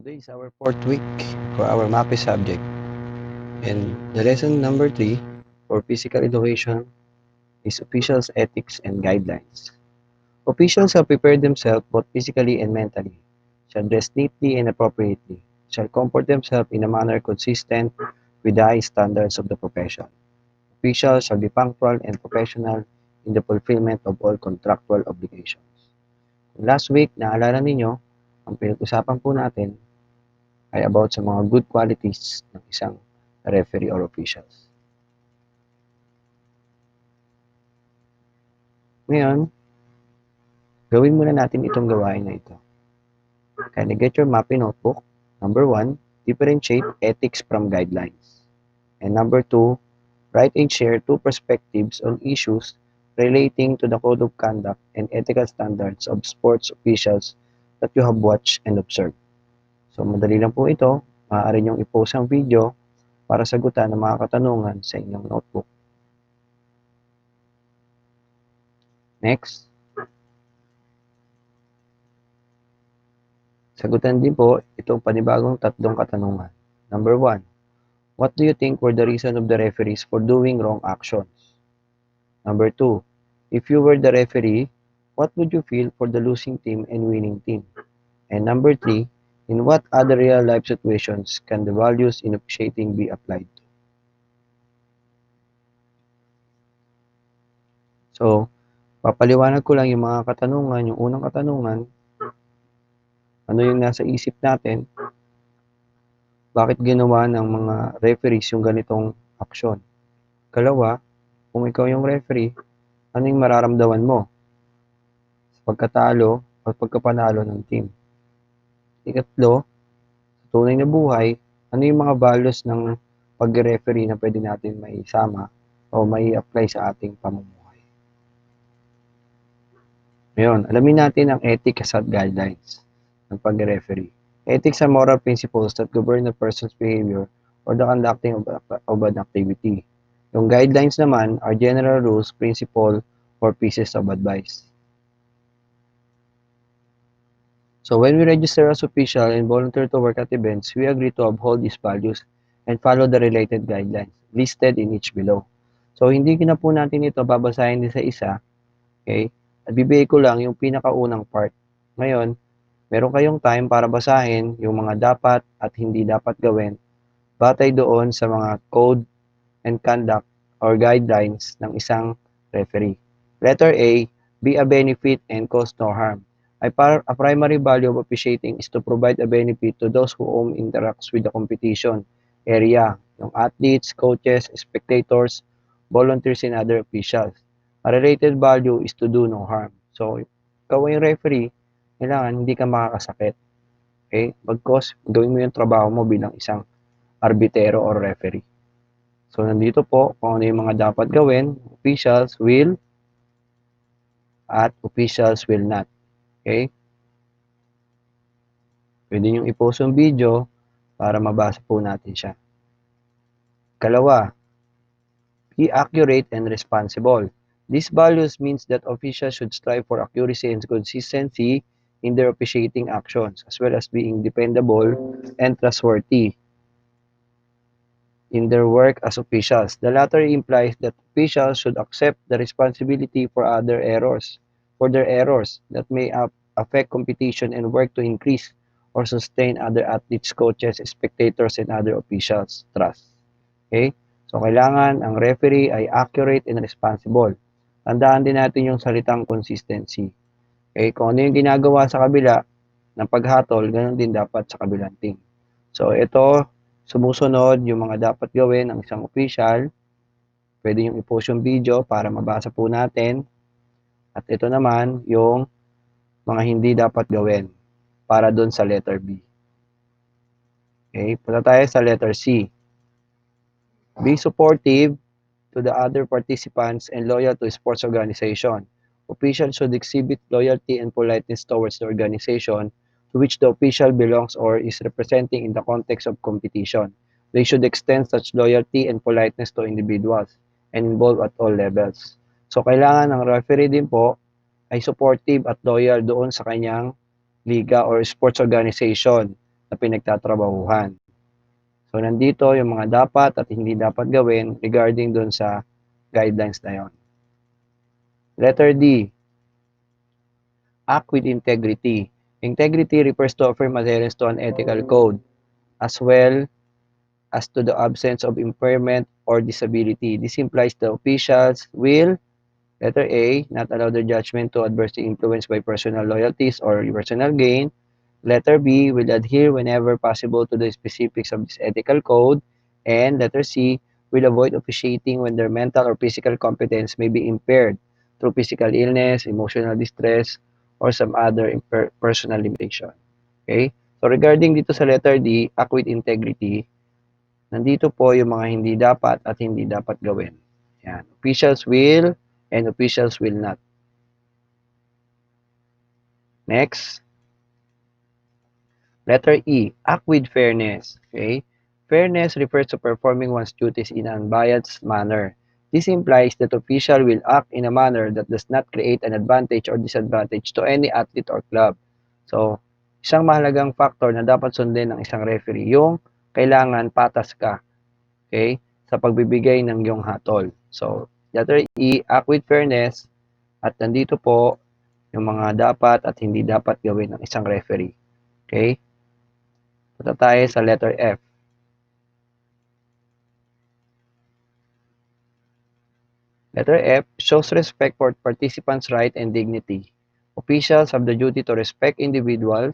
Today is our fourth week for our MAPE subject, and the lesson number 3 for physical education is officials' ethics and guidelines. Officials have prepared themselves both physically and mentally, shall dress neatly and appropriately, shall comport themselves in a manner consistent with the high standards of the profession. Officials shall be punctual and professional in the fulfillment of all contractual obligations. Last week, naalala ninyo, ang pinag-usapan po natin ay about sa mga good qualities ng isang referee or officials. Ngayon, gawin muna natin itong gawain na ito. Kindly get your MAPE notebook. Number 1, differentiate ethics from guidelines. And number 2, write and share 2 perspectives on issues relating to the code of conduct and ethical standards of sports officials that you have watched and observed. So, madali lang po ito. Maaari niyong i-post ang video para sagutan ang mga katanungan sa inyong notebook. Next, sagutan din po itong panibagong tatlong katanungan. Number 1, what do you think were the reason of the referees for doing wrong actions? Number 2, if you were the referee, what would you feel for the losing team and winning team? And number 3, in what other real-life situations can the values in officiating be applied to? So, papaliwanag ko lang yung mga katanungan. Yung unang katanungan, ano yung nasa isip natin, bakit ginawa ng mga referees yung ganitong aksyon? Kalawa, kung ikaw yung referee, ano yung mararamdaman mo sa pagkatalo o pagkapanalo ng team? Ikatlo, sa tunay na buhay, ano yung mga values ng pag-referee na pwede natin maisama o mai-apply sa ating pamumuhay? Ngayon, alamin natin ang ethics at guidelines ng pag-referee. Ethics are moral principles that govern a person's behavior or the conducting of an activity. Yung guidelines naman are general rules, principle, or pieces of advice. So when we register as official and volunteer to work at events, we agree to uphold these values and follow the related guidelines listed in each below. So hindi na po natin ito babasahin din sa isa, okay? At bibigay ko lang yung pinakaunang part. Ngayon, meron kayong time para basahin yung mga dapat at hindi dapat gawin batay doon sa mga code and conduct or guidelines ng isang referee. Letter A, be a benefit and cause no harm. A primary value of officiating is to provide a benefit to those whom interacts with the competition area, yung athletes, coaches, spectators, volunteers, and other officials. A related value is to do no harm. So, ikaw yung referee, kailangan hindi ka makakasakit. Okay? Bagkos, gawin mo yung trabaho mo bilang isang arbitero or referee. So, nandito po kung ano yung mga dapat gawin. Officials will at officials will not. Okay? Pwede nyo i-post yung video para mabasa po natin siya. Kalawa, be accurate and responsible. These values means that officials should strive for accuracy and consistency in their officiating actions, as well as being dependable and trustworthy in their work as officials. The latter implies that officials should accept the responsibility for their errors that may affect competition and work to increase or sustain other athletes, coaches, spectators, and other officials' trust. Okay? So, kailangan ang referee ay accurate and responsible. Tandaan din natin yung salitang consistency. Okay? Kung ano yung ginagawa sa kabila ng paghatol, ganun din dapat sa kabilang team. So, ito, sumusunod yung mga dapat gawin ng isang official. Pwede yung i-post yung video para mabasa po natin. At ito naman yung mga hindi dapat gawin para doon sa letter B. Okay, punta tayo sa letter C. Be supportive to the other participants and loyal to sports organization. Officials should exhibit loyalty and politeness towards the organization to which the official belongs or is representing in the context of competition. They should extend such loyalty and politeness to individuals and involved at all levels. So, kailangan ng referee din po ay supportive at loyal doon sa kanyang liga or sports organization. na pinagtatrabahuhan. So, nandito yung mga dapat at hindi dapat gawin regarding dun sa guidelines na yon. Letter D, act with integrity. Integrity refers to affirm adherence to an ethical code, as well as to the absence of impairment or disability. This implies the officials will, letter A, not allow their judgment to adversely influenced by personal loyalties or personal gain. Letter B, will adhere whenever possible to the specifics of this ethical code. And letter C, will avoid officiating when their mental or physical competence may be impaired through physical illness, emotional distress, or some other personal limitation. Okay? So regarding dito sa letter D, act with integrity, nandito po yung mga hindi dapat at hindi dapat gawin. Yan. Officials will and officials will not. Next, letter E, act with fairness. Okay? Fairness refers to performing one's duties in an unbiased manner. This implies that official will act in a manner that does not create an advantage or disadvantage to any athlete or club. So, isang mahalagang factor na dapat sundin ng isang referee, yung kailangan patas ka, okay, sa pagbibigay ng iyong hatol. So, letter E, act with fairness, at nandito po yung mga dapat at hindi dapat gawin ng isang referee. Okay? Punta tayo sa letter F. Letter F shows respect for participants' right and dignity. Officials have the duty to respect individual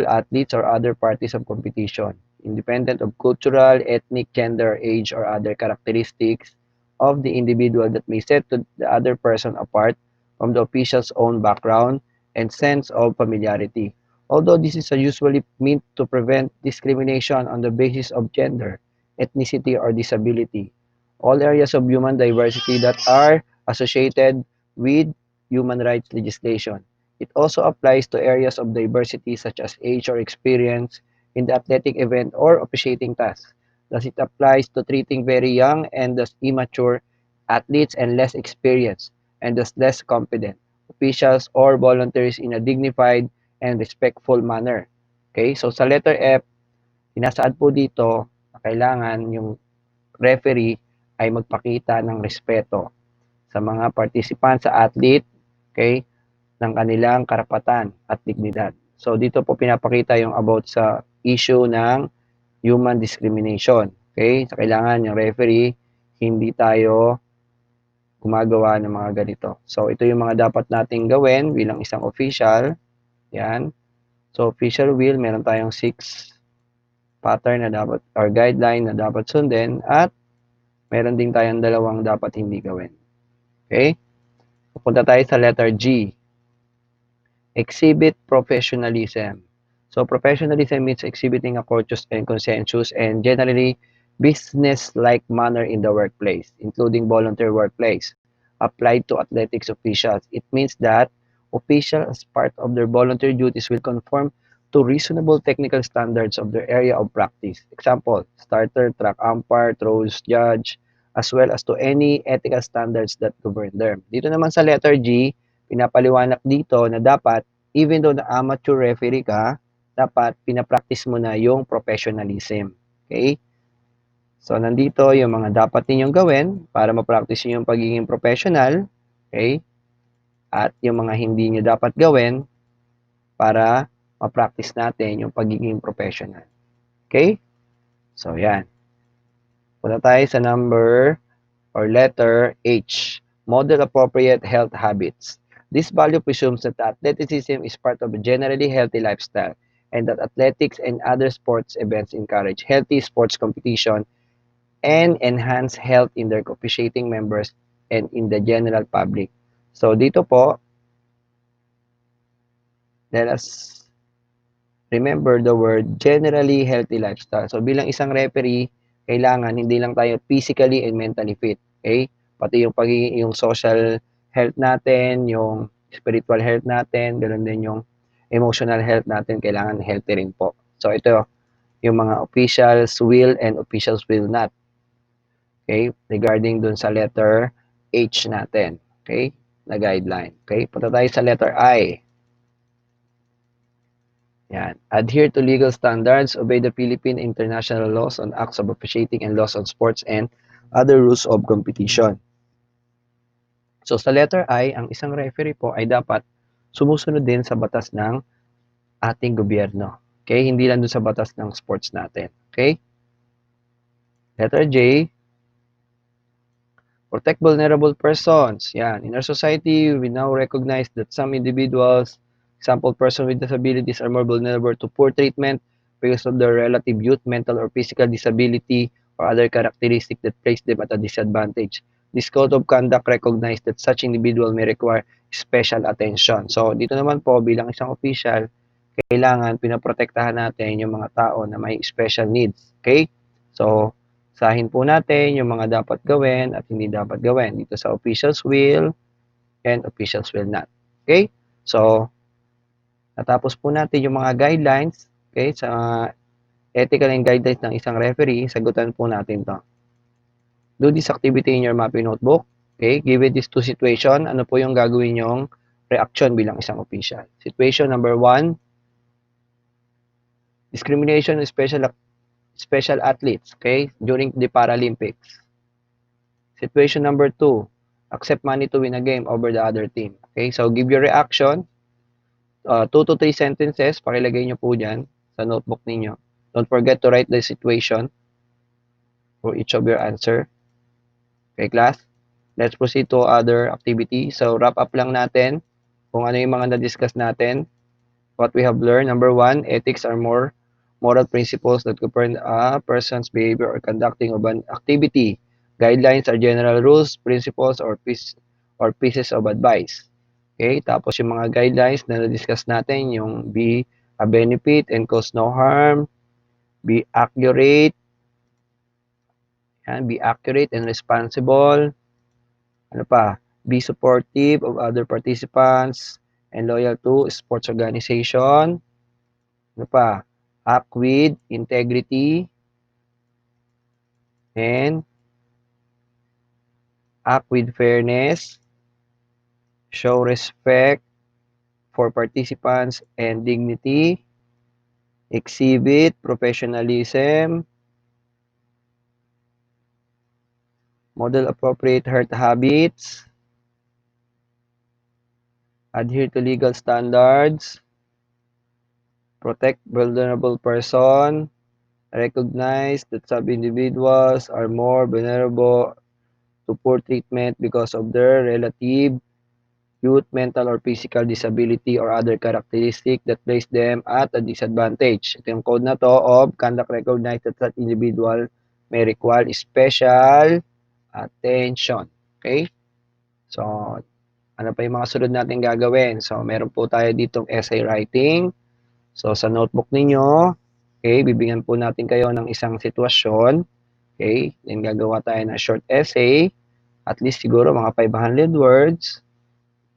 athletes or other parties of competition, independent of cultural, ethnic, gender, age, or other characteristics of the individual that may set the other person apart from the official's own background and sense of familiarity. Although this is usually meant to prevent discrimination on the basis of gender, ethnicity, or disability, all areas of human diversity that are associated with human rights legislation. It also applies to areas of diversity such as age or experience in the athletic event or officiating task. Thus, it applies to treating very young and thus immature athletes and less experienced and thus less competent officials or volunteers in a dignified and respectful manner. Okay, so sa letter F, sinasaad po dito na kailangan yung referee ay magpakita ng respeto sa mga participant sa athlete, okay, ng kanilang karapatan at dignidad. So dito po pinapakita yung about sa issue ng human discrimination. Okay? So kailangan yung referee hindi tayo gumagawa ng mga ganito. So ito yung mga dapat nating gawin bilang isang official. Yan. So official will, meron tayong 6 pattern na dapat or guideline na dapat sundin at meron din tayong dalawang dapat hindi gawin. Okay? Pupunta tayo sa letter G. Exhibit professionalism. So professionalism means exhibiting a courteous and conscientious and generally business-like manner in the workplace, including volunteer workplace, applied to athletics officials. It means that officials, as part of their volunteer duties, will conform to reasonable technical standards of their area of practice. Example, starter, track umpire, throws judge, as well as to any ethical standards that govern them. Dito naman sa letter G, pinapaliwanag dito na dapat, even though na amateur referee ka, dapat pinapractice mo na yung professionalism. Okay? So, nandito yung mga dapat ninyong gawin para ma-practice yung pagiging professional. Okay? At yung mga hindi nyo dapat gawin para ma-practice natin yung pagiging professional. Okay? So, yan. Punta tayo sa number or letter H, model appropriate health habits. This value presumes that athleticism is part of a generally healthy lifestyle and that athletics and other sports events encourage healthy sports competition and enhance health in their officiating members and in the general public. So dito po, let us remember the word generally healthy lifestyle. So bilang isang referee, kailangan hindi lang tayo physically and mentally fit. Okay? Pati yung pagiging yung social health natin, yung spiritual health natin, ganoon din yung emotional health natin, kailangan healthy rin po. So ito yung mga officials will and officials will not. Okay? Regarding dun sa letter H natin. Okay? Na guideline. Okay? Punta tayo sa letter I. Yan. Adhere to legal standards, obey the Philippine international laws on acts of officiating and laws on sports and other rules of competition. So sa letter I, ang isang referee po ay dapat sumusunod din sa batas ng ating gobyerno. Okay? Hindi lang dun sa batas ng sports natin. Okay? Letter J, protect vulnerable persons. Yan. In our society, we now recognize that some individuals, example, persons with disabilities are more vulnerable to poor treatment because of their relative youth, mental or physical disability, or other characteristics that place them at a disadvantage. This code of conduct recognizes that such individual may require special attention. So, dito naman po, bilang isang official, kailangan pinoprotektahan natin yung mga tao na may special needs. Okay? So, sahin po natin yung mga dapat gawin at hindi dapat gawin dito sa officials will and officials will not. Okay? So, natapos po natin yung mga guidelines, okay, sa ethical and guidelines ng isang referee, sagutan po natin to. Do this activity in your mapping notebook. Okay? Given these two situation, ano po yung gagawin yung reaction bilang isang official? Situation number 1, discrimination of special athletes, okay, during the Paralympics. Situation number 2, accept money to win a game over the other team. Okay, so give your reaction, 2 to 3 sentences, pakilagay nyo po dyan sa notebook ninyo. Don't forget to write the situation for each of your answer. Okay, class? Let's proceed to other activity. So, wrap up lang natin kung ano yung mga na-discuss natin. What we have learned, number 1, ethics are more moral principles that govern a person's behavior or conducting of an activity. Guidelines are general rules, principles, or pieces of advice. Okay, tapos yung mga guidelines na na-discuss natin, yung be a benefit and cause no harm, be accurate, yan, be accurate and responsible, ano pa, be supportive of other participants, and loyal to sports organization, ano pa, act with integrity, and act with fairness, show respect for participants and dignity, exhibit professionalism, model appropriate health habits, adhere to legal standards, protect vulnerable person, recognize that some individuals are more vulnerable to poor treatment because of their relative youth, mental or physical disability or other characteristic that place them at a disadvantage. Ito yung code na to of conduct recognize that such individual may require special attention. Okay? So, ano pa yung mga sunod natin gagawin? So, meron po tayo ditong essay writing. So, sa notebook ninyo, okay, bibigyan po natin kayo ng isang sitwasyon. Okay? Then, gagawa tayo ng short essay. At least siguro mga 500 words.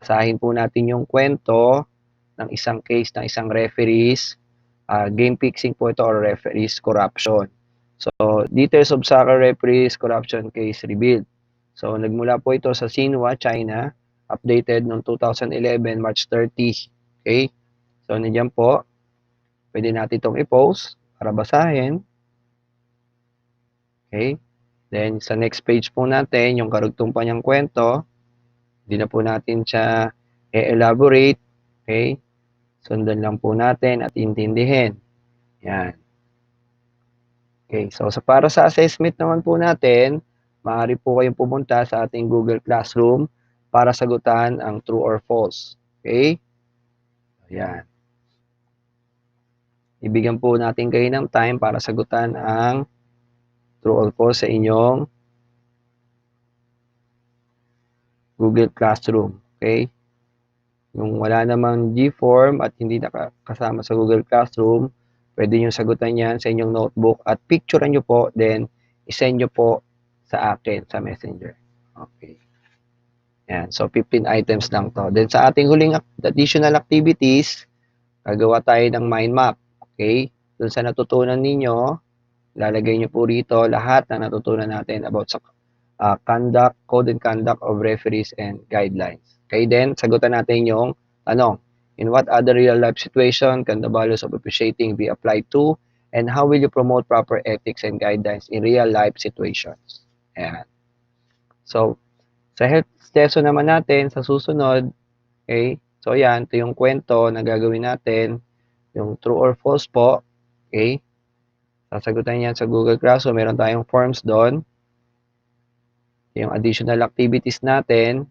Basahin po natin yung kwento ng isang case ng isang referees, game fixing po ito or referees corruption. So, details of soccer referees corruption case revealed. So, nagmula po ito sa Xinhua, China, updated noong 2011, March 30. Okay? So, nandiyan po. Pwede natin itong i-post para basahin. Okay? Then, sa next page po natin, yung karugtong pa niyang kwento, hindi na po natin siya e-elaborate. Okay? Sundan lang po natin at intindihin. Yan. Okay, so para sa assessment naman po natin, maaari po kayong pumunta sa ating Google Classroom para sagutan ang true or false. Okay? Yan. Ibigyan po natin kayo ng time para sagutan ang true or false sa inyong Google Classroom. Okay? Yung wala namang G-form at hindi nakasama sa Google Classroom, pwede nyo sagutan yan sa inyong notebook at picturean nyo po, then isend nyo po sa akin sa Messenger. Okay. Yan. So, 15 items lang to. Then, sa ating huling additional activities, gagawa tayo ng mind map. Okay? Doon sa natutunan ninyo, lalagay nyo po rito lahat na natutunan natin about sa code and conduct of referees and guidelines. Okay, then, sagutan natin yung tanong. In what other real-life situation can the values of officiating be applied to? And how will you promote proper ethics and guidelines in real-life situations? Ayan. So, sa health lesson naman natin, sa susunod, okay? So, ayan, ito yung kwento na gagawin natin, yung true or false po, okay? Sasagutan yan sa Google Classroom. Meron tayong forms doon. Yung additional activities natin,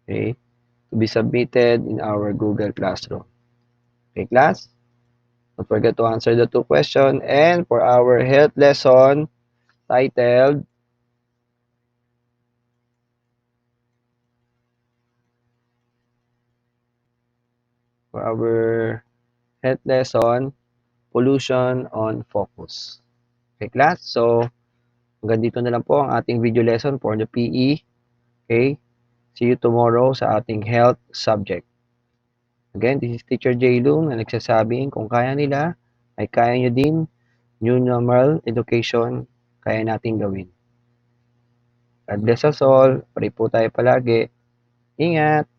okay, to be submitted in our Google Classroom. Okay, class? Don't forget to answer the two questions. And for our health lesson titled, for our health lesson, pollution on focus. Okay, class? So, hanggang dito na lang po ang ating video lesson for the PE. Okay? See you tomorrow sa ating health subject. Again, this is Teacher J. Lung na nagsasabing kung kaya nila, ay kaya nyo din. New normal education, kaya natin gawin. God bless us all. Pray po tayo palagi. Ingat!